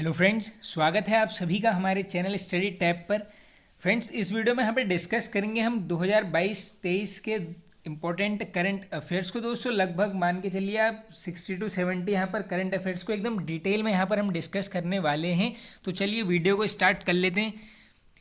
Hello friends, स्वागत है आप सभी का हमारे चैनल स्टडी टैब पर। फ्रेंड्स, इस वीडियो में यहाँ पर डिस्कस करेंगे हम 2022-23 के इम्पोर्टेंट करंट अफेयर्स को। दोस्तों लगभग मान के चलिए आप 60 to 70 यहाँ पर करंट अफेयर्स को एकदम डिटेल में यहाँ पर हम डिस्कस करने वाले हैं। तो चलिए वीडियो को स्टार्ट कर लेते हैं।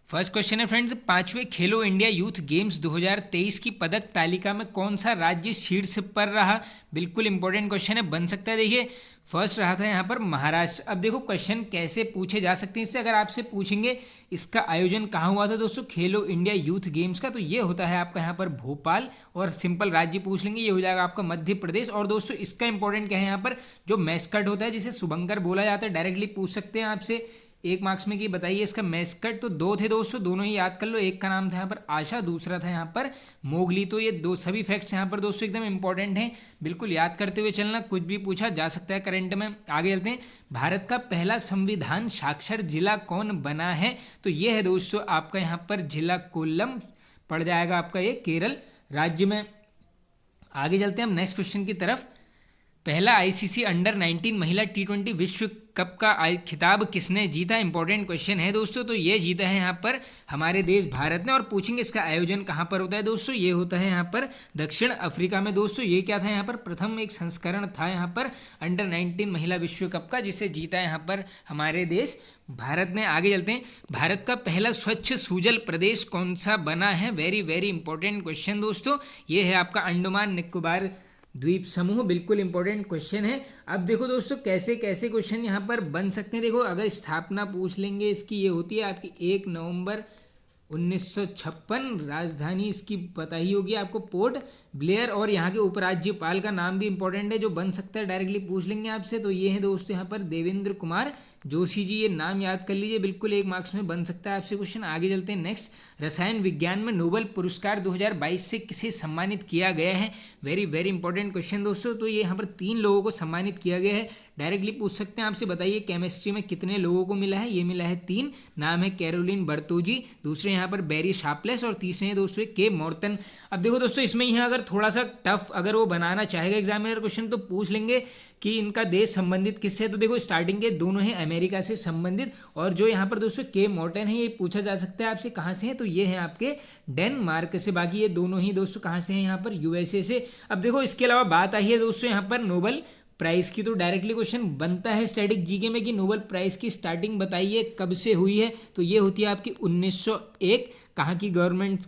फर्स्ट क्वेश्चन है फ्रेंड्स, 5वें खेलो इंडिया यूथ गेम्स 2023 की पदक तालिका में कौन सा राज्य शीर्ष पर रहा। बिल्कुल इंपॉर्टेंट क्वेश्चन है, बन सकता है। देखिए फर्स्ट रहा था यहाँ पर महाराष्ट्र। अब देखो क्वेश्चन कैसे पूछे जा सकते हैं इससे। अगर आपसे पूछेंगे इसका आयोजन कहाँ हुआ था दोस्तों खेलो इंडिया यूथ गेम्स का, तो ये होता है आपका यहाँ पर भोपाल। और सिंपल राज्य पूछ लेंगे, ये हो जाएगा आपका मध्य प्रदेश। और दोस्तों इसका इंपॉर्टेंट क्या है, यहाँ पर जो मैस्कट होता है जिसे शुभंकर बोला जाता है, डायरेक्टली पूछ सकते हैं आपसे 1 मार्क्स में कि बताइए इसका मैस्कट। तो 2 थे दोस्तों, दोनों ही याद कर लो। एक का नाम था यहाँ पर आशा, दूसरा था यहाँ पर मोगली। तो ये दो सभी फैक्ट्स यहाँ पर दोस्तों एकदम इंपॉर्टेंट हैं, बिल्कुल याद करते हुए चलना, कुछ भी पूछा जा सकता है करंट में। आगे चलते हैं, भारत का पहला संविधान साक्षर जिला कौन बना है। तो ये है दोस्तों आपका यहाँ पर जिला कोल्लम पड़ जाएगा आपका, ये केरल राज्य में। आगे चलते हैं हम नेक्स्ट क्वेश्चन की तरफ। पहला आईसीसी अंडर 19 महिला T20 विश्व कप का खिताब किसने जीता। इंपॉर्टेंट क्वेश्चन है दोस्तों। तो ये जीता है यहाँ पर हमारे देश भारत ने। और पूछेंगे इसका आयोजन कहाँ पर होता है दोस्तों, ये होता है यहाँ पर दक्षिण अफ्रीका में। दोस्तों ये क्या था, यहाँ पर प्रथम एक संस्करण था यहाँ पर अंडर 19 महिला विश्व कप का, जिसे जीता है यहाँ पर हमारे देश भारत ने। आगे चलते हैं, भारत का पहला स्वच्छ सूजल प्रदेश कौन सा बना है। वेरी वेरी इंपॉर्टेंट क्वेश्चन दोस्तों, ये है आपका अंडमान निकोबार द्वीप समूह। बिल्कुल इंपॉर्टेंट क्वेश्चन है। अब देखो दोस्तों कैसे कैसे क्वेश्चन यहाँ पर बन सकते हैं। देखो अगर स्थापना पूछ लेंगे इसकी, ये होती है आपकी 1 नवंबर 1956। राजधानी इसकी पता ही होगी आपको, पोर्ट ब्लेयर। और यहाँ के उपराज्यपाल का नाम भी इंपॉर्टेंट है जो बन सकता है, डायरेक्टली पूछ लेंगे आपसे। तो ये है दोस्तों यहाँ पर देवेंद्र कुमार जोशी जी, ये नाम याद कर लीजिए, बिल्कुल 1 मार्क्स में बन सकता है आपसे क्वेश्चन। आगे चलते हैं नेक्स्ट, रसायन विज्ञान में नोबेल पुरस्कार 2022 से किसे सम्मानित किया गया है। वेरी वेरी इंपॉर्टेंट क्वेश्चन दोस्तों। तो ये यहाँ पर 3 लोगों को सम्मानित किया गया है, डायरेक्टली पूछ सकते हैं आपसे, बताइए केमिस्ट्री में कितने लोगों को मिला है। ये मिला है 3, नाम है कैरोलिन बर्तोजी, दूसरे यहाँ पर बैरी शार्पलेस, और तीसरे हैं दोस्तों के मॉर्टन। अब देखो दोस्तों इसमें यहाँ अगर थोड़ा सा टफ अगर वो बनाना चाहेगा एग्जामिनर क्वेश्चन, तो पूछ लेंगे कि इनका देश संबंधित किससे है। तो देखो स्टार्टिंग के दोनों हैं अमेरिका से संबंधित, और जो यहाँ पर दोस्तों के मॉर्टन है, ये पूछा जा सकता है आपसे कहाँ से है। तो ये है आपके डेनमार्क से। बाकी ये दोनों ही दोस्तों कहाँ से हैं, यहाँ पर यूएसए से। अब देखो इसके अलावा बात आई है दोस्तों यहाँ पर नोबेल प्राइस की, तो डायरेक्टली क्वेश्चन बनता है स्टैटिक जीके में कि नोबेल प्राइस की स्टार्टिंग बताइए कब से हुई है। तो ये होती है आपकी 1901। कहाँ की गवर्नमेंट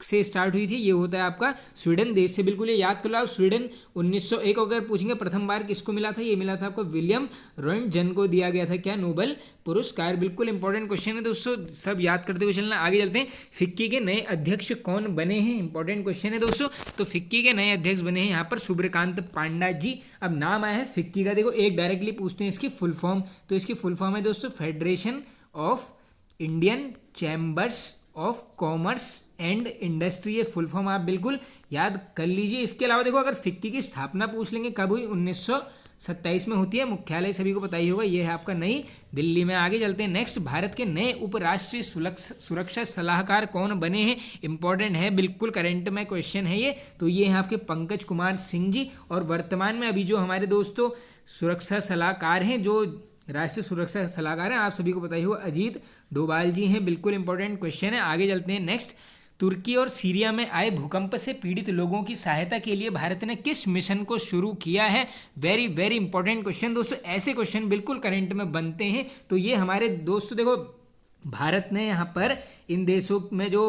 से स्टार्ट हुई थी, ये होता है आपका स्वीडन देश से। बिल्कुल ये याद कर लो आप, स्वीडन 1901। अगर पूछेंगे प्रथम बार किसको मिला था, ये मिला था आपको विलियम रॉन्टजन को दिया गया था क्या, नोबेल पुरस्कार। बिल्कुल इंपॉर्टेंट क्वेश्चन है दोस्तों, सब याद करते हुए चलना। आगे चलते हैं, फिक्की के नए अध्यक्ष कौन बने हैं। इंपॉर्टेंट क्वेश्चन है दोस्तों। तो फिक्की के नए अध्यक्ष बने हैं यहाँ पर सूर्यकांत पांडा जी। अब नाम आया है फिक्की का, देखो एक डायरेक्टली पूछते हैं इसकी फुल फॉर्म। तो इसकी फुल फॉर्म है दोस्तों federation of Indian chambers of commerce and industry. ये फुल फॉर्म आप बिल्कुल याद कर लीजिए। इसके अलावा देखो अगर फिक्की की स्थापना पूछ लेंगे कब हुई, 1927 में होती है। मुख्यालय सभी को पता ही होगा, ये है आपका नई दिल्ली में। आगे चलते हैं नेक्स्ट, भारत के नए उपराष्ट्रीय सुरक्षा सलाहकार कौन बने हैं। इंपॉर्टेंट है, बिल्कुल करंट में क्वेश्चन है ये। तो ये हैं आपके पंकज कुमार सिंह जी। और वर्तमान में अभी जो हमारे दोस्तों सुरक्षा सलाहकार हैं, जो राष्ट्रीय सुरक्षा सलाहकार हैं, आप सभी को पता ही होगा, अजीत डोभाल जी हैं। बिल्कुल इंपॉर्टेंट क्वेश्चन है। आगे चलते हैं नेक्स्ट, तुर्की और सीरिया में आए भूकंप से पीड़ित लोगों की सहायता के लिए भारत ने किस मिशन को शुरू किया है। वेरी वेरी इंपॉर्टेंट क्वेश्चन दोस्तों, ऐसे क्वेश्चन बिल्कुल करंट में बनते हैं। तो ये हमारे दोस्तों देखो भारत ने यहाँ पर इन देशों में जो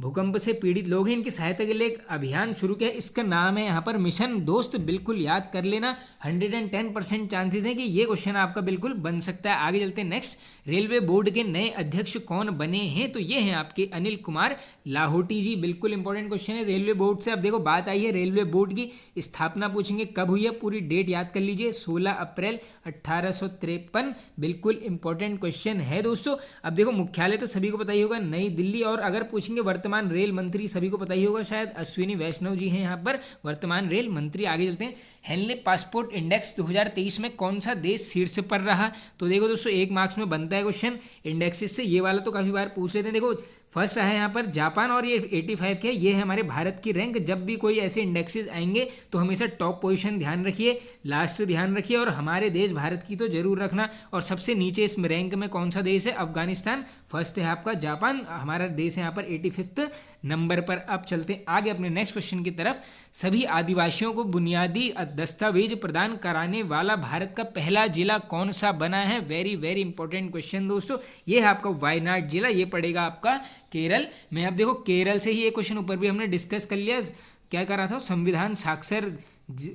भूकंप से पीड़ित लोग हैं इनकी सहायता के लिए एक अभियान शुरू किया है, इसका नाम है यहाँ पर मिशन दोस्त। बिल्कुल याद कर लेना, 110% चांसेस हैं कि ये क्वेश्चन आपका बिल्कुल बन सकता है। आगे चलते हैं नेक्स्ट, रेलवे बोर्ड के नए अध्यक्ष कौन बने हैं। तो ये हैं आपके अनिल कुमार लाहोटी जी। बिल्कुल इंपॉर्टेंट क्वेश्चन है रेलवे बोर्ड से। अब देखो बात आई है रेलवे बोर्ड की स्थापना पूछेंगे कब हुई है, पूरी डेट याद कर लीजिए, 16 अप्रैल 1853। बिल्कुल इंपॉर्टेंट क्वेश्चन है दोस्तों। अब देखो मुख्यालय तो सभी को पता ही होगा, नई दिल्ली। और अगर पूछेंगे वर्तमान रेल मंत्री, सभी को पता ही होगा शायद, अश्विनी वैष्णव जी हैं यहाँ पर वर्तमान रेल मंत्री। आगे चलते हैं, हेनले पासपोर्ट इंडेक्स 2023 में कौन सा देश शीर्ष पर रहा? तो देखो दोस्तों, 1 मार्क्स में बनता है क्वेश्चन इंडेक्सेस से, ये वाला तो काफ़ी बार पूछ लेते हैं। देखो फर्स्ट है यहाँ पर जापान और ये 85 के, ये है हमारे भारत की रैंक। जब भी कोई ऐसे इंडेक्सेस आएंगे तो हमेशा टॉप पोजीशन ध्यान रखिए, लास्ट ध्यान रखिए, और हमारे देश भारत की तो जरूर रखना। और सबसे नीचे इस रैंक में कौन सा देश है? अफगानिस्तान। फर्स्ट है आपका जापान, हमारा देश है यहाँ पर 85 नंबर पर। अब चलते हैं आगे अपने नेक्स्ट क्वेश्चन की तरफ। सभी आदिवासियों को बुनियादी दस्तावेज प्रदान कराने वाला भारत का पहला जिला कौन सा बना है? वेरी वेरी इंपॉर्टेंट क्वेश्चन दोस्तों, ये है आपका वायनाड जिला, ये पड़ेगा आपका केरल में। अब देखो केरल से ही एक क्वेश्चन ऊपर भी हमने डिस्कस कर लिया, क्या कर रहा था, संविधान साक्षर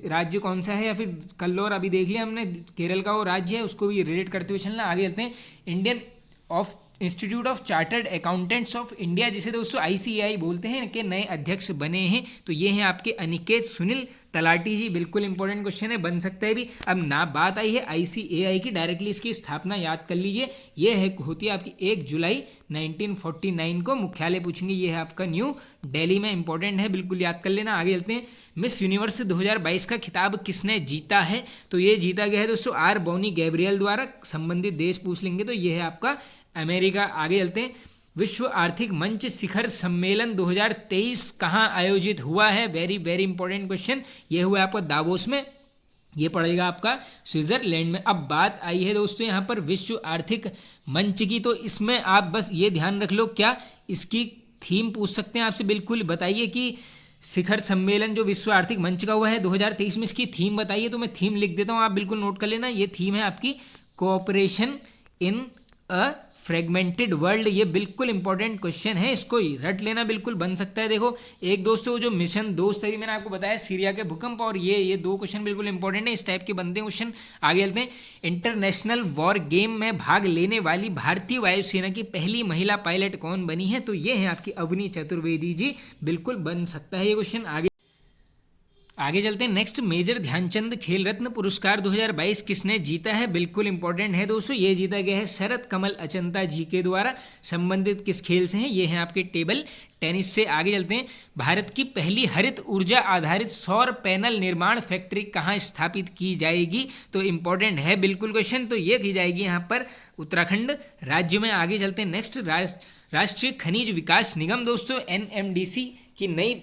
राज्य कौन सा है, या फिर कल और अभी देख लिया हमने, केरल का वो राज्य है, उसको भी रिलेट करते हुए चलना। आगे चलते हैं, Indian of institute of chartered accountants of India, जिसे दोस्तों ICAI बोलते हैं, के नए अध्यक्ष बने हैं। तो ये हैं आपके अनिकेत सुनील तलाटी जी। बिल्कुल इंपॉर्टेंट क्वेश्चन है, बन सकता है भी। अब ना बात आई है ICAI की, डायरेक्टली इसकी स्थापना याद कर लीजिए, ये है होती है आपकी 1 जुलाई 1949 को। मुख्यालय पूछेंगे, ये है आपका न्यू दिल्ली में, इंपॉर्टेंट है, बिल्कुल याद कर लेना। आगे चलते हैं, मिस यूनिवर्स 2022 का खिताब किसने जीता है? तो ये जीता गया है दोस्तों R बॉनी गैब्रियल द्वारा। संबंधित देश पूछ लेंगे तो ये है आपका अमेरिका। आगे चलते हैं, विश्व आर्थिक मंच शिखर सम्मेलन 2023 कहाँ आयोजित हुआ है? वेरी वेरी इंपॉर्टेंट क्वेश्चन, ये हुआ आपका दावोस में, ये पड़ेगा आपका स्विट्जरलैंड में। अब बात आई है दोस्तों यहाँ पर विश्व आर्थिक मंच की, तो इसमें आप बस ये ध्यान रख लो, क्या इसकी थीम पूछ सकते हैं आपसे, बिल्कुल बताइए कि शिखर सम्मेलन जो विश्व आर्थिक मंच का हुआ है 2023 में, इसकी थीम बताइए। तो मैं थीम लिख देता हूँ, आप बिल्कुल नोट कर लेना। ये थीम है आपकी कोऑपरेशन इन अ फ्रेगमेंटेड वर्ल्ड। ये बिल्कुल इंपॉर्टेंट क्वेश्चन है, इसको रट लेना, बिल्कुल बन सकता है। देखो एक दोस्तों जो मिशन दोस्त अभी मैंने आपको बताया सीरिया के भूकंप, और ये 2 क्वेश्चन बिल्कुल इंपॉर्टेंट है, इस टाइप के बनते हैं क्वेश्चन। आगे चलते हैं, इंटरनेशनल वॉर गेम में भाग लेने वाली भारतीय वायुसेना की पहली महिला पायलट कौन बनी है? तो ये है आपकी अवनी चतुर्वेदी जी, बिल्कुल बन सकता है ये क्वेश्चन। आगे चलते हैं, नेक्स्ट, मेजर ध्यानचंद खेल रत्न पुरस्कार 2022 किसने जीता है? बिल्कुल इंपॉर्टेंट है दोस्तों, ये जीता गया है शरद कमल अचंता जी के द्वारा। संबंधित किस खेल से हैं? ये हैं आपके टेबल टेनिस से। आगे चलते हैं, भारत की पहली हरित ऊर्जा आधारित सौर पैनल निर्माण फैक्ट्री कहाँ स्थापित की जाएगी? तो इंपॉर्टेंट है बिल्कुल क्वेश्चन, तो ये की जाएगी यहाँ पर उत्तराखंड राज्य में। आगे चलते हैं, नेक्स्ट, राष्ट्रीय खनिज विकास निगम दोस्तों NMDC की नई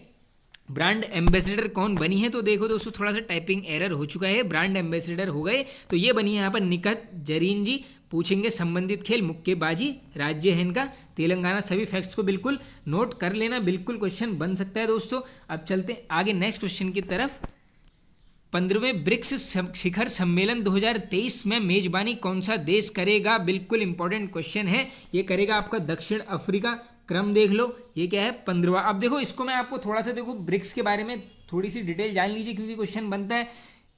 ब्रांड एम्बेसडर कौन बनी है? तो देखो दोस्तों, थोड़ा सा टाइपिंग एरर हो चुका है, ब्रांड एम्बेसडर हो गए, तो ये बनी है यहाँ पर निकत जरीन जी। पूछेंगे संबंधित खेल मुक्केबाजी, राज्य है इनका तेलंगाना। सभी फैक्ट्स को बिल्कुल नोट कर लेना, बिल्कुल क्वेश्चन बन सकता है दोस्तों। अब चलते हैं आगे नेक्स्ट क्वेश्चन की तरफ। 15वें ब्रिक्स शिखर सम्मेलन 2023 में मेजबानी कौन सा देश करेगा? बिल्कुल इंपॉर्टेंट क्वेश्चन है, ये करेगा आपका दक्षिण अफ्रीका। क्रम देख लो, ये क्या है 15वां। अब देखो इसको मैं आपको थोड़ा सा देखो ब्रिक्स के बारे में थोड़ी सी डिटेल जान लीजिए, क्योंकि क्वेश्चन बनता है।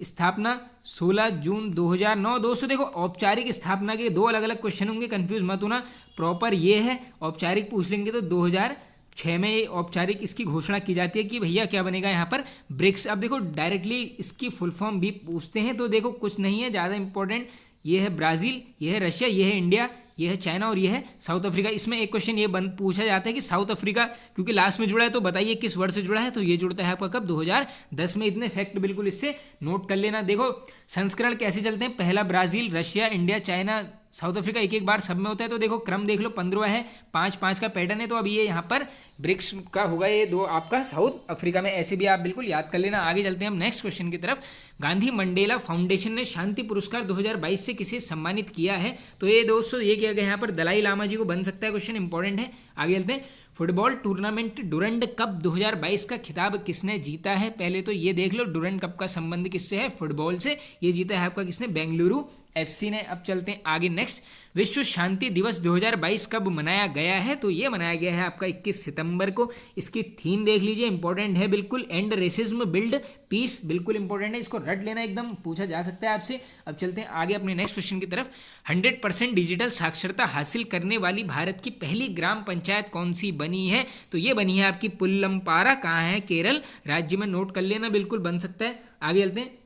स्थापना 16 जून 2009 दोस्तों। देखो औपचारिक स्थापना के 2 अलग अलग क्वेश्चन होंगे, कंफ्यूज मत होना। प्रॉपर ये है, औपचारिक पूछ लेंगे तो 2006 में ये औपचारिक इसकी घोषणा की जाती है कि भैया क्या बनेगा यहाँ पर ब्रिक्स। अब देखो डायरेक्टली इसकी फुल फॉर्म भी पूछते हैं, तो देखो कुछ नहीं है ज़्यादा इंपॉर्टेंट, ये है ब्राज़ील, ये है रशिया, ये है इंडिया, ये है चाइना और ये है साउथ अफ्रीका। इसमें एक क्वेश्चन ये पूछा जाता है कि साउथ अफ्रीका क्योंकि लास्ट में जुड़ा है, तो बताइए किस वर्ष से जुड़ा है? तो ये जुड़ता है आपका कब? 2010 में। इतने फैक्ट बिल्कुल इससे नोट कर लेना। देखो संस्करण कैसे चलते हैं, पहला Brazil, Russia, India, China, south Africa, एक एक बार सब में होता है। तो देखो क्रम देख लो, 15 है, 5-5 का पैटर्न है। तो अभी ये यहाँ पर ब्रिक्स का होगा ये 2 आपका साउथ अफ्रीका में, ऐसे भी आप बिल्कुल याद कर लेना। आगे चलते हैं हम नेक्स्ट क्वेश्चन की तरफ। गांधी मंडेला फाउंडेशन ने शांति पुरस्कार 2022 से किसे सम्मानित किया है? तो ये दोस्तों ये किया गया यहाँ पर दलाई लामा जी को, बन सकता है क्वेश्चन, इंपॉर्टेंट है। आगे चलते हैं, फुटबॉल टूर्नामेंट डुरंड कप 2022 का खिताब किसने जीता है? पहले तो ये देख लो डुरंड कप का संबंध किससे है? फुटबॉल से। ये जीता है आपका किसने? बेंगलुरु FC ने। अब चलते हैं आगे नेक्स्ट, विश्व शांति दिवस 2022 कब मनाया गया है? तो ये मनाया गया है आपका 21 सितंबर को। इसकी थीम देख लीजिए, इंपॉर्टेंट है बिल्कुल, एंड रेसिज्म बिल्ड पीस, बिल्कुल इंपॉर्टेंट है, इसको रट लेना, एकदम पूछा जा सकता है आपसे। अब चलते हैं आगे अपने नेक्स्ट क्वेश्चन की तरफ। 100% डिजिटल साक्षरता हासिल करने वाली भारत की पहली ग्राम पंचायत कौन सी बनी है? तो ये बनी है आपकी पुल्लमपारा, कहाँ है? केरल राज्य में। नोट कर लेना, बिल्कुल बन सकता है। आगे चलते हैं,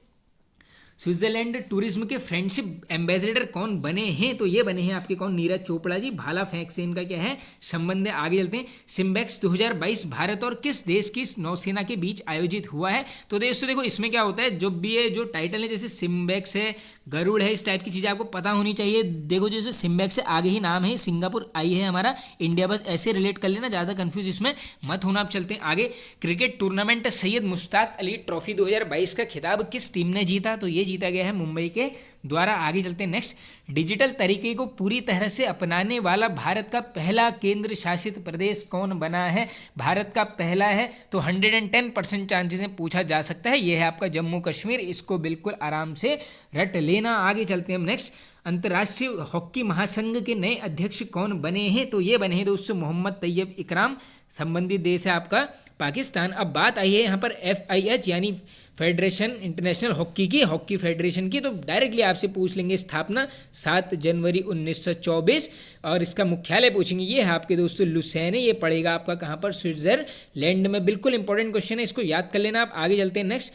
स्विट्जरलैंड टूरिज्म के फ्रेंडशिप एम्बेसडर कौन बने हैं? तो ये बने हैं आपके कौन? नीरज चोपड़ा जी। भाला फेंक से इनका क्या है संबंध है? आगे चलते हैं। सिम्बेक्स 2022 भारत और किस देश की नौसेना के बीच आयोजित हुआ है? तो दोस्तों देखो इसमें क्या होता है, जो भी ये जो टाइटल है जैसे सिम्बेक्स है, गरुड़ है, इस टाइप की चीज़ें आपको पता होनी चाहिए। देखो जैसे सिम्बेक्स से आगे ही नाम है, सिंगापुर आई है हमारा इंडिया, बस ऐसे रिलेट कर लेना, ज़्यादा कंफ्यूज इसमें मत होना। आप चलते हैं आगे। Cricket tournament Syed Mushtaq Ali trophy 2022 का खिताब किस टीम ने जीता? तो ये जीता गया है मुंबई के द्वारा। आगे चलते हैं नेक्स्ट। डिजिटल तरीके को पूरी तरह से अपनाने वाला भारत का पहला केंद्र शासित प्रदेश कौन बना है? भारत का पहला है तो 110% चांसेस में पूछा जा सकता है, यह है आपका जम्मू कश्मीर। इसको बिल्कुल आराम से रट लेना। आगे चलते हैं हम नेक्स्ट। अंतर्राष्ट्रीय हॉकी महासंघ के नए अध्यक्ष कौन बने हैं? तो ये बने हैं दोस्तों मोहम्मद तैयब इकराम। संबंधित देश है आपका पाकिस्तान। अब बात आई है यहाँ पर FIH यानी फेडरेशन इंटरनेशनल हॉकी की, हॉकी फेडरेशन की। तो डायरेक्टली आपसे पूछ लेंगे स्थापना 7 जनवरी 1924 और इसका मुख्यालय पूछेंगे, ये है आपके दोस्तों लुसेन है। ये पड़ेगा आपका कहाँ पर? स्विट्जरलैंड में। बिल्कुल इंपॉर्टेंट क्वेश्चन है, इसको याद कर लेना आप। आगे चलते हैं नेक्स्ट।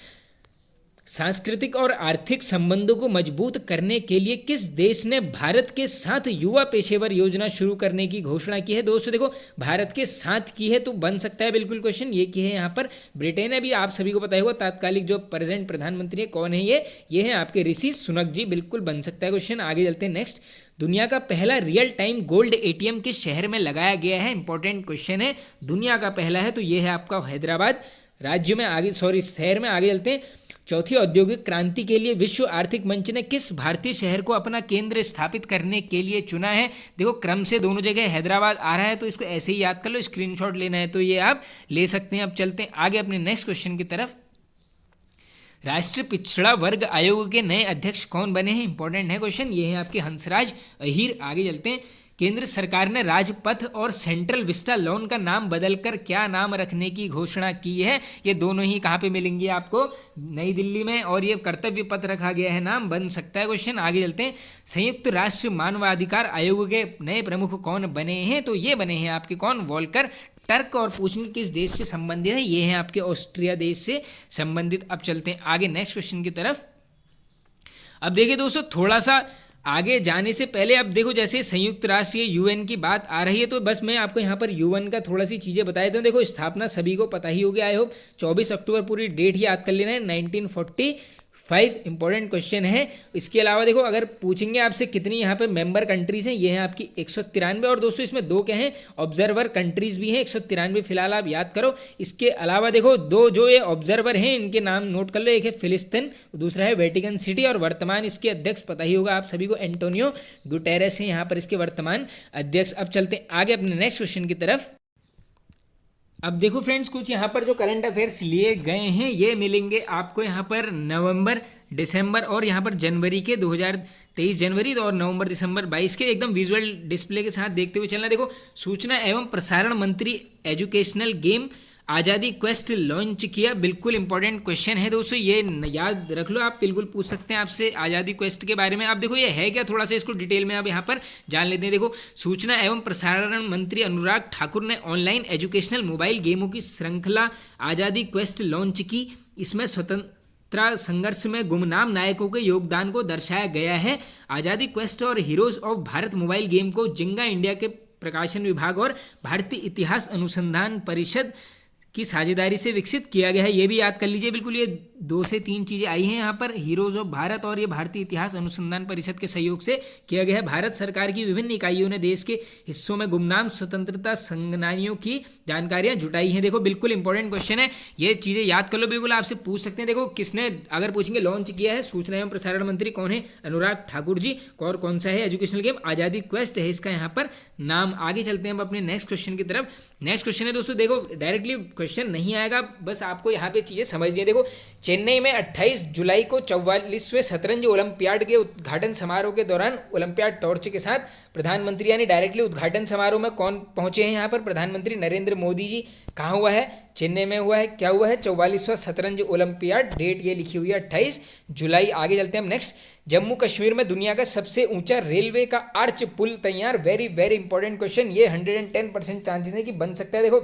सांस्कृतिक और आर्थिक संबंधों को मजबूत करने के लिए किस देश ने भारत के साथ युवा पेशेवर योजना शुरू करने की घोषणा की है? दोस्तों देखो भारत के साथ की है तो बन सकता है बिल्कुल क्वेश्चन। ये की है यहाँ पर ब्रिटेन है। अभी आप सभी को पता होगा तात्कालिक जो प्रेजेंट प्रधानमंत्री है कौन है? ये है आपके ऋषि सुनक जी। बिल्कुल बन सकता है क्वेश्चन। आगे चलते हैं नेक्स्ट। दुनिया का पहला रियल टाइम गोल्ड ATM किस शहर में लगाया गया है? इंपॉर्टेंट क्वेश्चन है। दुनिया का पहला है तो ये है आपका हैदराबाद राज्य में, आगे शहर में। आगे चलते हैं। चौथी औद्योगिक क्रांति के लिए विश्व आर्थिक मंच ने किस भारतीय शहर को अपना केंद्र स्थापित करने के लिए चुना है? देखो क्रम से दोनों जगह हैदराबाद आ रहा है तो इसको ऐसे ही याद कर लो, स्क्रीनशॉट लेना है तो ये आप ले सकते हैं। अब चलते हैं आगे अपने नेक्स्ट क्वेश्चन की तरफ। राष्ट्रीय पिछड़ा वर्ग आयोग के नए अध्यक्ष कौन बने हैं? इंपॉर्टेंट है क्वेश्चन, ये है आपके हंसराज अहीर। आगे चलते हैं। केंद्र सरकार ने राजपथ और सेंट्रल विस्टा लॉन का नाम बदलकर क्या नाम रखने की घोषणा की है? ये दोनों ही कहाँ पे मिलेंगी आपको? नई दिल्ली में। और ये कर्तव्य पथ रखा गया है, नाम बन सकता है क्वेश्चन। आगे चलते हैं। संयुक्त राष्ट्र मानवाधिकार आयोग के नए प्रमुख कौन बने हैं? तो ये बने हैं आपके कौन? Volker Turk. और पूछेंगे किस देश से संबंधित है? ये है आपके ऑस्ट्रिया देश से संबंधित। अब चलते हैं आगे नेक्स्ट क्वेश्चन की तरफ। अब देखिए दोस्तों थोड़ा सा आगे जाने से पहले अब देखो जैसे संयुक्त राष्ट्र UN की बात आ रही है तो बस मैं आपको यहाँ पर UN का थोड़ा सी चीज़ें बता देता हूँ। देखो स्थापना सभी को पता ही होगी, आई होप 24 अक्टूबर, पूरी डेट ही याद कर लेना है, 1945। इंपॉर्टेंट क्वेश्चन है। इसके अलावा देखो अगर पूछेंगे आपसे कितनी यहाँ पे मेंबर कंट्रीज हैं, ये है आपकी 193। और दोस्तों इसमें दो क्या हैं? ऑब्जर्वर कंट्रीज भी हैं। 193 फिलहाल आप याद करो। इसके अलावा देखो दो जो ये ऑब्जर्वर हैं इनके नाम नोट कर लो, एक है फिलिस्तीन, दूसरा है वेटिकन सिटी। और वर्तमान इसके अध्यक्ष पता ही होगा आप सभी को, एंटोनियो गुटेरेस हैं यहाँ पर इसके वर्तमान अध्यक्ष। अब चलते हैं आगे अपने नेक्स्ट क्वेश्चन की तरफ। अब देखो फ्रेंड्स कुछ यहाँ पर जो करंट अफेयर्स लिए गए हैं ये मिलेंगे आपको यहाँ पर नवंबर, दिसंबर और यहाँ पर जनवरी के 2023 जनवरी और नवंबर दिसंबर 22 के एकदम विजुअल डिस्प्ले के साथ देखते हुए चलना। देखो सूचना एवं प्रसारण मंत्री एजुकेशनल गेम आज़ादी क्वेस्ट लॉन्च किया। बिल्कुल इंपॉर्टेंट क्वेश्चन है दोस्तों, ये याद रख लो आप, बिल्कुल पूछ सकते हैं आपसे आज़ादी क्वेस्ट के बारे में। अब देखो ये है क्या, थोड़ा सा इसको डिटेल में अब यहाँ पर जान लेते हैं। देखो सूचना एवं प्रसारण मंत्री अनुराग ठाकुर ने ऑनलाइन एजुकेशनल मोबाइल गेमों की श्रृंखला आज़ादी क्वेस्ट लॉन्च की। इसमें स्वतंत्रता संघर्ष में गुमनाम नायकों के योगदान को दर्शाया गया है। आज़ादी क्वेस्ट और heroes of Bharat mobile game को जिंगा इंडिया के प्रकाशन विभाग और भारतीय इतिहास अनुसंधान परिषद की साझेदारी से विकसित किया गया है। ये भी याद कर लीजिए। बिल्कुल ये 2 से 3 चीज़ें आई हैं यहाँ पर, हीरोज ऑफ भारत और ये भारतीय इतिहास अनुसंधान परिषद के सहयोग से किया गया है। भारत सरकार की विभिन्न इकाइयों ने देश के हिस्सों में गुमनाम स्वतंत्रता संग्रामियों की जानकारियाँ जुटाई हैं। देखो बिल्कुल इंपॉर्टेंट क्वेश्चन है, ये चीज़ें याद कर लो, बिल्कुल आपसे पूछ सकते हैं। देखो किसने अगर पूछेंगे लॉन्च किया है, सूचना एवं प्रसारण मंत्री कौन है? अनुराग ठाकुर जी। और कौन सा है? एजुकेशनल गेम आज़ादी क्वेस्ट है इसका यहाँ पर नाम। आगे चलते हैं अब अपने नेक्स्ट क्वेश्चन की तरफ। नेक्स्ट क्वेश्चन है दोस्तों, देखो डायरेक्टली क्वेश्चन नहीं आएगा, बस आपको यहाँ पे चीज़ें समझनी है। देखो चेन्नई में 28 जुलाई को 44वें शतरंज ओलंपियाड के उद्घाटन समारोह के दौरान ओलंपियाड टॉर्च के साथ प्रधानमंत्री यानी डायरेक्टली उद्घाटन समारोह में कौन पहुंचे हैं? यहाँ पर प्रधानमंत्री नरेंद्र मोदी जी। कहाँ हुआ है? चेन्नई में हुआ है। क्या हुआ है? 44वां शतरंज ओलंपियाड, डेट ये लिखी हुई है 28 जुलाई। आगे चलते हैं हम नेक्स्ट। जम्मू कश्मीर में दुनिया का सबसे ऊंचा रेलवे का आर्च पुल तैयार। वेरी वेरी इंपॉर्टेंट क्वेश्चन, ये 110% चांसेस है कि बन सकता है। देखो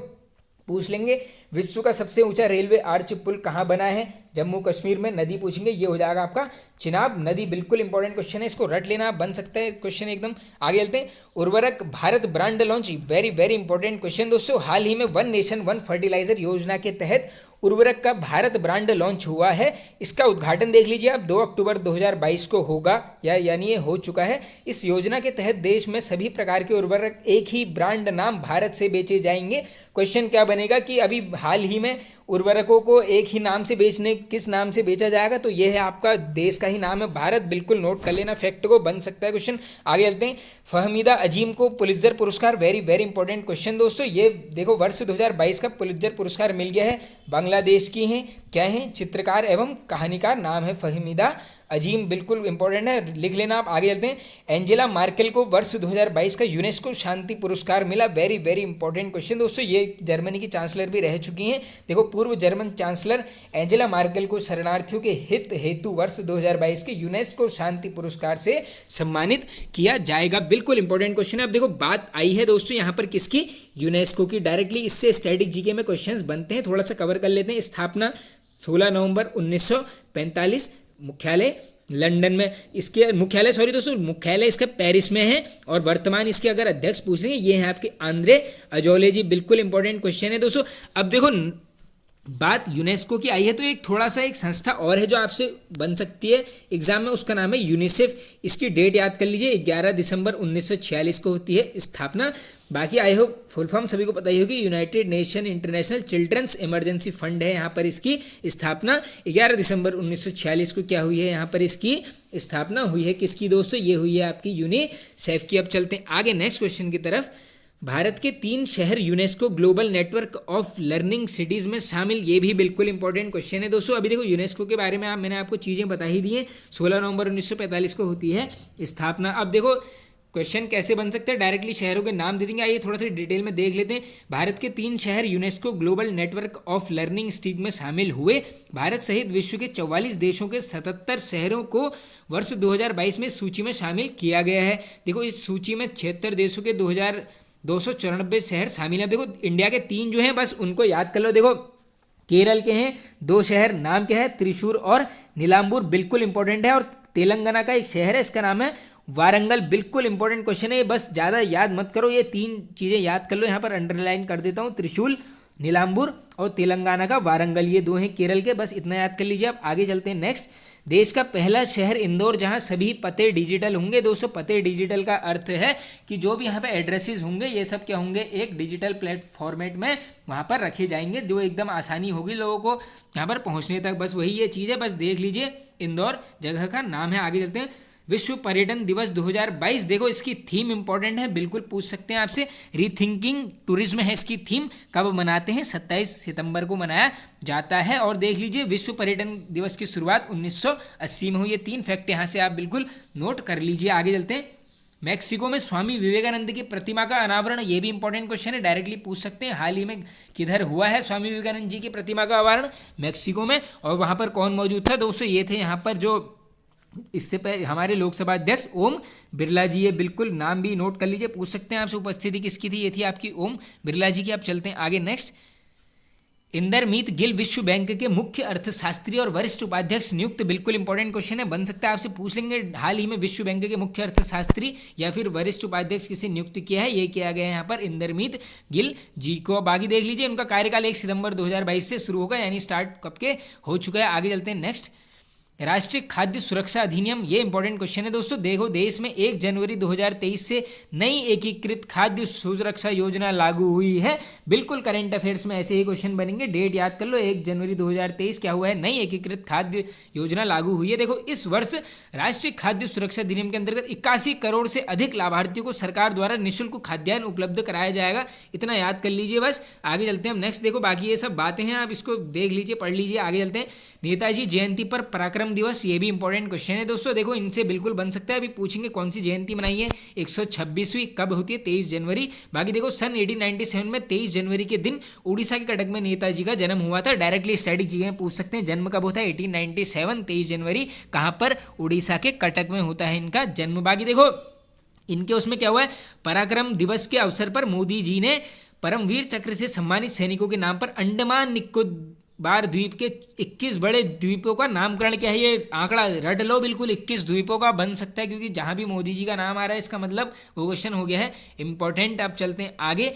पूछ लेंगे विश्व का सबसे ऊंचा रेलवे आर्च पुल कहाँ बना है? जम्मू कश्मीर में। नदी पूछेंगे, ये हो जाएगा आपका चिनाब नदी, बिल्कुल इंपॉर्टेंट क्वेश्चन है, इसको रट लेना, बन सकता है क्वेश्चन एकदम। आगे चलते हैं। उर्वरक Bharat brand launch, very very important question दोस्तों। हाल ही में वन नेशन वन फर्टिलाइजर योजना के तहत उर्वरक का भारत ब्रांड लॉन्च हुआ है। इसका उद्घाटन देख लीजिए आप 2 अक्टूबर 2022 को होगा, यानी ये हो चुका है। इस योजना के तहत देश में सभी प्रकार के उर्वरक एक ही ब्रांड नाम भारत से बेचे जाएंगे। क्वेश्चन क्या बनेगा कि अभी हाल ही में उर्वरकों को एक ही नाम से बेचने, किस नाम से बेचा जाएगा, तो यह है आपका देश का ही नाम है भारत, बिल्कुल नोट कर लेना फैक्ट को, बन सकता है क्वेश्चन। आगे चलते हैं। फहमीदा अजीम को पुलित्जर पुरस्कार, वेरी वेरी इंपॉर्टेंट क्वेश्चन दोस्तों। ये देखो वर्ष 2022 का पुलित्जर पुरस्कार मिल गया है, बांग्लादेश की हैं, क्या हैं, चित्रकार एवं कहानीकार, नाम है फहमीदा अजीम, बिल्कुल इंपॉर्टेंट है, लिख लेना आप। आगे चलते हैं। एंजेला मार्केल को वर्ष 2022 का यूनेस्को शांति पुरस्कार मिला, वेरी वेरी इंपॉर्टेंट क्वेश्चन दोस्तों। ये जर्मनी की चांसलर भी रह चुकी हैं। देखो पूर्व जर्मन चांसलर एंजेला मार्केल को शरणार्थियों के हित हेतु वर्ष 2022 के यूनेस्को शांति पुरस्कार से सम्मानित किया जाएगा, बिल्कुल इंपॉर्टेंट क्वेश्चन है। अब देखो बात आई है दोस्तों यहाँ पर किसकी, यूनेस्को की, डायरेक्टली इससे स्टैटिक जीके में क्वेश्चंस बनते हैं, थोड़ा सा कवर कर लेते हैं। स्थापना 16 नवंबर 1945, मुख्यालय लंदन में, इसके मुख्यालय सॉरी दोस्तों मुख्यालय इसका पेरिस में है, और वर्तमान इसके अगर अध्यक्ष पूछ लेंगे ये हैं आपके आंद्रे अजोले जी, बिल्कुल इंपॉर्टेंट क्वेश्चन है दोस्तों। अब देखो बात यूनेस्को की आई है तो एक थोड़ा सा एक संस्था और है जो आपसे बन सकती है एग्जाम में, उसका नाम है यूनिसेफ। इसकी डेट याद कर लीजिए, 11 दिसंबर 1946 को होती है स्थापना। बाकी आई होप फुल फॉर्म सभी को पता ही होगी, United Nation International Children's Emergency Fund है यहाँ पर इसकी स्थापना। 11 दिसंबर 1946 को क्या हुई है, यहाँ पर इसकी स्थापना हुई है, किसकी दोस्तों, ये हुई है आपकी यूनिसेफ की। अब चलते हैं आगे नेक्स्ट क्वेश्चन की तरफ। भारत के 3 शहर UNESCO global network of learning cities में शामिल, ये भी बिल्कुल इंपॉर्टेंट क्वेश्चन है दोस्तों। अभी देखो यूनेस्को के बारे में मैंने आपको चीज़ें बता ही दी हैं, 16 नवंबर 1945 को होती है स्थापना। अब देखो क्वेश्चन कैसे बन सकते हैं, डायरेक्टली शहरों के नाम दे देंगे। आइए थोड़ा सा डिटेल में देख लेते हैं। भारत के 3 शहर UNESCO global network of learning cities में शामिल हुए। भारत सहित विश्व के 44 देशों के 77 शहरों को वर्ष 2022 में सूची में शामिल किया गया है। देखो इस सूची में 76 देशों के 294 शहर शामिल हैं। देखो इंडिया के 3 जो हैं बस उनको याद कर लो। देखो केरल के हैं 2 शहर, नाम क्या है, त्रिशूर और नीलांबूर, बिल्कुल इंपॉर्टेंट है। और तेलंगाना का एक शहर है, इसका नाम है वारंगल, बिल्कुल इंपॉर्टेंट क्वेश्चन है, बस ज़्यादा याद मत करो, ये 3 चीज़ें याद कर लो। यहाँ पर अंडरलाइन कर देता हूँ, त्रिशूल, नीलांबूर और तेलंगाना का वारंगल, ये 2 हैं केरल के, बस इतना याद कर लीजिए। अब आगे चलते हैं नेक्स्ट। देश का पहला शहर इंदौर, जहां सभी पते डिजिटल होंगे। दोस्तों पते डिजिटल का अर्थ है कि जो भी यहाँ पे एड्रेसेस होंगे ये सब क्या होंगे, एक डिजिटल फॉर्मेट में वहाँ पर रखे जाएंगे, जो एकदम आसानी होगी लोगों को यहाँ पर पहुँचने तक। बस वही ये चीज़ है, बस देख लीजिए, इंदौर जगह का नाम है। आगे चलते हैं। विश्व पर्यटन दिवस 2022, देखो इसकी थीम इंपॉर्टेंट है, बिल्कुल पूछ सकते हैं आपसे, रीथिंकिंग टूरिज्म है इसकी थीम। कब मनाते हैं, 27 सितंबर को मनाया जाता है। और देख लीजिए विश्व पर्यटन दिवस की शुरुआत 1980 में हुई। ये 3 फैक्ट यहाँ से आप बिल्कुल नोट कर लीजिए। आगे चलते हैं। मैक्सिको में स्वामी विवेकानंद की प्रतिमा का अनावरण, ये भी इंपॉर्टेंट क्वेश्चन है, डायरेक्टली पूछ सकते हैं। हाल ही में किधर हुआ है स्वामी विवेकानंद जी की प्रतिमा का अनावरण, मैक्सिको में। और वहाँ पर कौन मौजूद था दोस्तों, ये थे यहाँ पर जो इससे पहले हमारे लोकसभा अध्यक्ष ओम बिरला जी, ये बिल्कुल नाम भी नोट कर लीजिए, पूछ सकते हैं आपसे उपस्थिति किसकी थी, ये थी आपकी ओम बिरला जी की। अब चलते हैं आगे नेक्स्ट। इंदरमीत गिल विश्व बैंक के मुख्य अर्थशास्त्री और वरिष्ठ उपाध्यक्ष नियुक्त, बिल्कुल इंपॉर्टेंट क्वेश्चन है, बन सकता है आपसे पूछ लेंगे। हाल ही में विश्व बैंक के मुख्य अर्थशास्त्री या फिर वरिष्ठ उपाध्यक्ष किसे नियुक्त किया है, ये किया गया है यहाँ पर इंदरमीत गिल जी को। बाकी देख लीजिए उनका कार्यकाल 1 सितंबर 2022 से शुरू होगा, यानी स्टार्ट कब के हो चुका है। आगे चलते हैं नेक्स्ट। राष्ट्रीय खाद्य सुरक्षा अधिनियम, ये इंपॉर्टेंट क्वेश्चन है दोस्तों। देखो देश में 1 जनवरी 2023 से नई एकीकृत खाद्य सुरक्षा योजना लागू हुई है, बिल्कुल करंट अफेयर्स में ऐसे ही क्वेश्चन बनेंगे, डेट याद कर लो, 1 जनवरी 2023 क्या हुआ है, नई एकीकृत खाद्य योजना लागू हुई है। देखो इस वर्ष राष्ट्रीय खाद्य सुरक्षा अधिनियम के अंतर्गत 81 करोड़ से अधिक लाभार्थियों को सरकार द्वारा निःशुल्क खाद्यान्न उपलब्ध कराया जाएगा, इतना याद कर लीजिए बस। आगे चलते हैं हम नेक्स्ट। देखो बाकी ये सब बातें हैं, आप इसको देख लीजिए, पढ़ लीजिए। आगे चलते हैं। नेताजी जयंती पर पराक्रम दिवस, ये भी इंपॉर्टेंट क्वेश्चन है दोस्तों। देखो इनसे बिल्कुल बन सकता है, अभी पूछेंगे कौन सी जयंती मनाई है, 126वीं, कब होती है, 23 जनवरी। बाकी देखो सन 1897 में 23 जनवरी के दिन उड़ीसा के कटक में नेताजी का जन्म हुआ था, डायरेक्टली स्टडी चीजें पूछ सकते हैं। जन्म कब होता है, 1897, 23 जनवरी, कहाँ पर, उड़ीसा के कटक में होता है इनका जन्म। बाकी देखो इनके उसमें क्या हुआ है, पराक्रम दिवस के अवसर पर मोदी जी ने परमवीर चक्र से सम्मानित सैनिकों के नाम पर अंडमान बार द्वीप के 21 बड़े द्वीपों का नामकरण क्या है, ये आंकड़ा रट लो बिल्कुल, 21 द्वीपों का बन सकता है क्योंकि जहां भी मोदी जी का नाम आ रहा है इसका मतलब वो क्वेश्चन हो गया है इंपॉर्टेंट। अब चलते हैं आगे।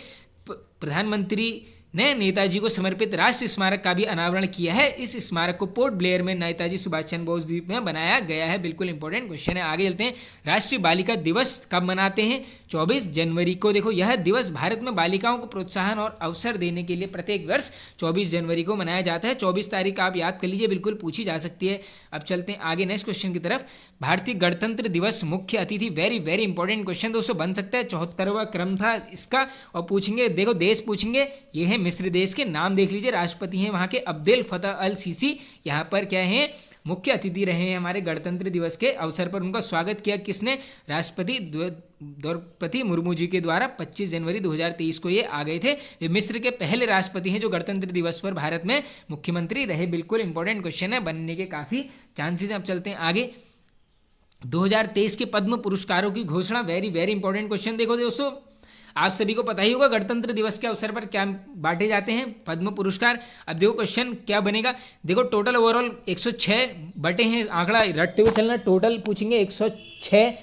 प्रधानमंत्री ने नेताजी को समर्पित राष्ट्रीय स्मारक का भी अनावरण किया है। इस स्मारक को पोर्ट ब्लेयर में नेताजी सुभाष चंद्र बोस द्वीप में बनाया गया है। बिल्कुल इंपॉर्टेंट क्वेश्चन है। आगे चलते हैं। राष्ट्रीय बालिका दिवस कब मनाते हैं? 24 जनवरी को। देखो यह दिवस भारत में बालिकाओं को प्रोत्साहन और अवसर देने के लिए प्रत्येक वर्ष 24 जनवरी को मनाया जाता है। 24 तारीख आप याद कर लीजिए, बिल्कुल पूछी जा सकती है। अब चलते हैं आगे नेक्स्ट क्वेश्चन की तरफ। भारतीय गणतंत्र दिवस मुख्य अतिथि, वेरी वेरी इंपॉर्टेंट क्वेश्चन दोस्तों, बन सकता है 74वां क्रम था इसका। और पूछेंगे, देखो देश पूछेंगे, ये है मिस्र देश के, नाम देख लीजिए, राष्ट्रपति हैं वहां के अब्देल फतह अल सीसी, यहाँ पर क्या है मुख्य अतिथि रहे हैं हमारे गणतंत्र दिवस के अवसर पर। उनका स्वागत किया किसने? राष्ट्रपति द्रौपदी मुर्मू जी के द्वारा 25 जनवरी 2023 को ये आ गए थे। वे मिस्र के पहले राष्ट्रपति हैं जो गणतंत्र दिवस पर भारत में मुख्यमंत्री रहे। बिल्कुल इंपॉर्टेंट क्वेश्चन है, बनने के काफी चांसेस हैं। अब चलते हैं आगे। 2023 के पद्म पुरस्कारों की घोषणा, वेरी वेरी इंपॉर्टेंट क्वेश्चन। देखो दोस्तों, आप सभी को पता ही होगा गणतंत्र दिवस के अवसर पर क्या बांटे जाते हैं पद्म पुरस्कार। अब देखो क्वेश्चन क्या बनेगा, देखो टोटल ओवरऑल 106 बटे हैं, आंकड़ा रटते हुए चलना। टोटल पूछेंगे 106,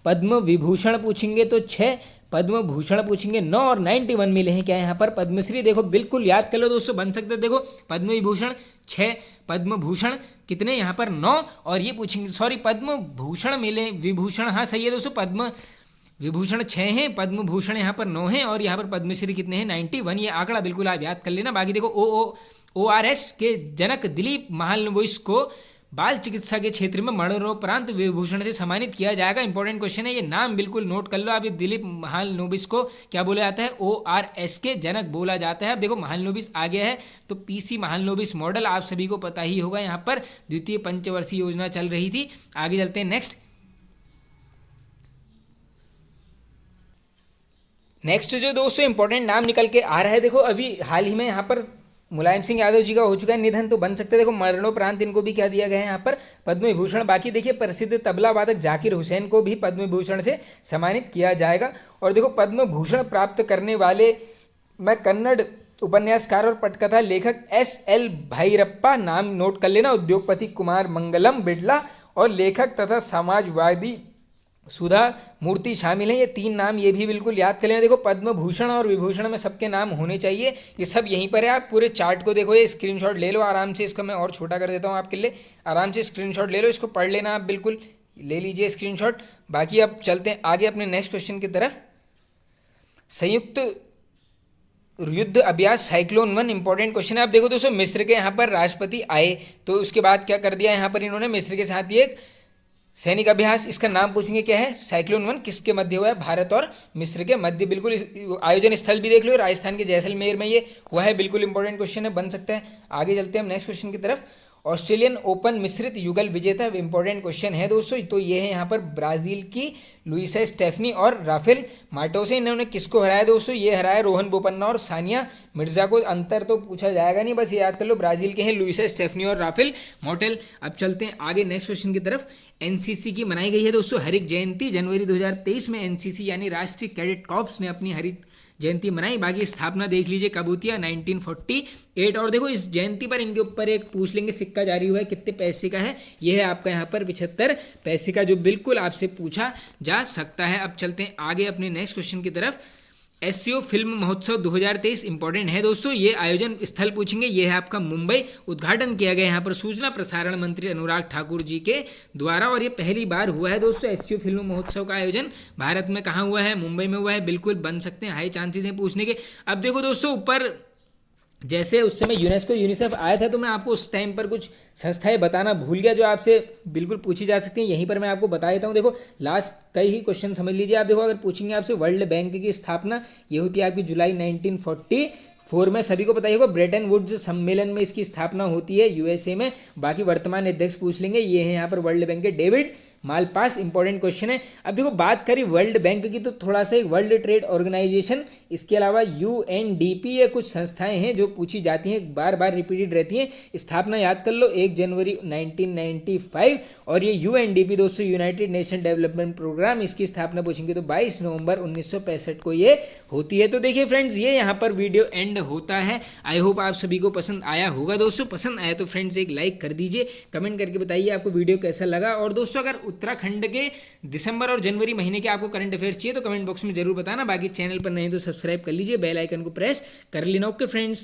पद्म विभूषण पूछेंगे तो 6, पद्म भूषण पूछेंगे 9 और 91 मिले हैं क्या यहाँ पर पद्मश्री। देखो बिल्कुल याद कर लो दोस्तों, बन सकते हैं। देखो पद्म विभूषण 6, पद्म भूषण कितने यहाँ पर 9, और ये पूछेंगे, सॉरी पद्म भूषण मिले, विभूषण हाँ सही है दोस्तों, पद्म विभूषण 6 हैं, पद्म भूषण यहाँ पर 9 हैं, और यहाँ पर पद्मश्री कितने हैं 91। ये आंकड़ा बिल्कुल आप याद कर लेना। बाकी देखो ORS के जनक दिलीप महालनोबिस को बाल चिकित्सा के क्षेत्र में मरणोपरांत विभूषण से सम्मानित किया जाएगा। इंपॉर्टेंट क्वेश्चन है, ये नाम बिल्कुल नोट कर लो आप। ये दिलीप महालनोबिस को क्या बोला जाता है? ORS के जनक बोला जाता है। अब देखो महालनोबिस आ गया है तो PC महालनोबिस मॉडल आप सभी को पता ही होगा, यहाँ पर द्वितीय पंचवर्षीय योजना चल रही थी। आगे चलते हैं नेक्स्ट जो दोस्तों इंपॉर्टेंट नाम निकल के आ रहा है, देखो अभी हाल ही में यहाँ पर मुलायम सिंह यादव जी का हो चुका है निधन, तो बन सकते हैं देखो मरणोपरांत इनको भी क्या दिया गया है यहाँ पर पद्म विभूषण। बाकी देखिए प्रसिद्ध तबला वादक जाकिर हुसैन को भी पद्म विभूषण से सम्मानित किया जाएगा। और देखो पद्म भूषण प्राप्त करने वाले मैं कन्नड़ उपन्यासकार और पटकथा लेखक SL भैरप्पा, नाम नोट कर लेना। उद्योगपति कुमार मंगलम बिड़ला और लेखक तथा समाजवादी सुधा मूर्ति शामिल हैं। ये 3 नाम ये भी बिल्कुल याद कर लेना। देखो पद्म भूषण और विभूषण में सबके नाम होने चाहिए, ये सब यहीं पर है। आप पूरे चार्ट को देखो, ये स्क्रीनशॉट ले लो आराम से, इसका मैं और छोटा कर देता हूँ आपके लिए, आराम से स्क्रीनशॉट ले लो, इसको पढ़ लेना आप, बिल्कुल ले लीजिए स्क्रीनशॉट। बाकी अब चलते हैं आगे अपने नेक्स्ट क्वेश्चन की तरफ। संयुक्त युद्ध अभ्यास साइक्लोन 1 इंपॉर्टेंट क्वेश्चन है। आप देखो दोस्तों, मिस्र के यहाँ पर राष्ट्रपति आए तो उसके बाद क्या कर दिया यहाँ पर इन्होंने, मिस्र के साथ ही एक सैनिक अभ्यास, इसका नाम पूछेंगे क्या है? साइक्लोन 1 किसके मध्य हुआ है? भारत और मिस्र के मध्य। बिल्कुल आयोजन स्थल भी देख लो, राजस्थान के जैसलमेर में ये हुआ है। बिल्कुल इंपॉर्टेंट क्वेश्चन है, बन सकता है। आगे चलते हैं हम नेक्स्ट क्वेश्चन की तरफ। ऑस्ट्रेलियन ओपन मिश्रित युगल विजेता, इंपॉर्टेंट क्वेश्चन है दोस्तों, तो ये है यहाँ पर ब्राजील की लुइसा स्टेफनी और राफेल माटोसे। इन्होंने किसको हराया दोस्तों? ये हराया रोहन बोपन्ना और सानिया मिर्जा को। अंतर तो पूछा जाएगा नहीं, बस ये याद कर लो, ब्राजील के हैं लुइसा स्टेफनी और राफेल मॉटेल। अब चलते हैं आगे नेक्स्ट क्वेश्चन की तरफ। एनसीसी की मनाई गई है दोस्तों हरित जयंती, जनवरी 2023 में एनसीसी यानी राष्ट्रीय कैडेट कॉर्प्स ने अपनी हरित जयंती मनाई। बाकी स्थापना देख लीजिए कब होती है, 1948। और देखो इस जयंती पर इनके ऊपर एक पूछ लेंगे सिक्का जारी हुआ है, कितने पैसे का है? ये है आपका यहाँ पर 75 पैसे का, जो बिल्कुल आपसे पूछा जा सकता है। अब चलते हैं आगे अपने नेक्स्ट क्वेश्चन की तरफ। SCO फिल्म महोत्सव 2023 इंपॉर्टेंट है दोस्तों, ये आयोजन स्थल पूछेंगे, ये है आपका मुंबई। उद्घाटन किया गया यहाँ पर सूचना प्रसारण मंत्री अनुराग ठाकुर जी के द्वारा, और ये पहली बार हुआ है दोस्तों SCO फिल्म महोत्सव का आयोजन भारत में। कहाँ हुआ है? मुंबई में हुआ है। बिल्कुल बन सकते हैं, हाई चांसेस हैं पूछने के। अब देखो दोस्तों, ऊपर जैसे उस समय यूनिसेफ आया था तो मैं आपको उस टाइम पर कुछ संस्थाएं बताना भूल गया जो आपसे बिल्कुल पूछी जा सकती हैं, यहीं पर मैं आपको बता देता हूँ। देखो लास्ट कई ही क्वेश्चन समझ लीजिए आप। देखो अगर पूछेंगे आपसे, वर्ल्ड बैंक की स्थापना ये होती है आपकी जुलाई 1944 में, सभी को पता ही होगा। ब्रेटन वुड्स सम्मेलन में इसकी स्थापना होती है USA में। बाकी वर्तमान अध्यक्ष पूछ लेंगे, ये हैं यहाँ पर वर्ल्ड बैंक के डेविड मालपास इंपॉर्टेंट क्वेश्चन है। अब देखो बात करी वर्ल्ड बैंक की तो थोड़ा सा वर्ल्ड ट्रेड ऑर्गेनाइजेशन, इसके अलावा यूएनडीपी, ये कुछ संस्थाएं हैं जो पूछी जाती हैं, बार बार रिपीटेड रहती हैं। स्थापना याद कर लो 1 जनवरी 1995। और ये यूएनडीपी दोस्तों यूनाइटेड नेशन डेवलपमेंट प्रोग्राम, इसकी स्थापना पूछेंगे तो 22 नवंबर 1965 को ये होती है। तो देखिए फ्रेंड्स ये यहाँ पर वीडियो एंड होता है। आई होप आप सभी को पसंद आया होगा दोस्तों। पसंद आया तो फ्रेंड्स एक लाइक कर दीजिए, कमेंट करके बताइए आपको वीडियो कैसा लगा। और दोस्तों अगर उत्तराखंड के दिसंबर और जनवरी महीने के आपको करंट अफेयर्स चाहिए तो कमेंट बॉक्स में जरूर बताना। बाकी चैनल पर नहीं तो सब्सक्राइब कर लीजिए, बेल आइकन को प्रेस कर लेना। Okay friends.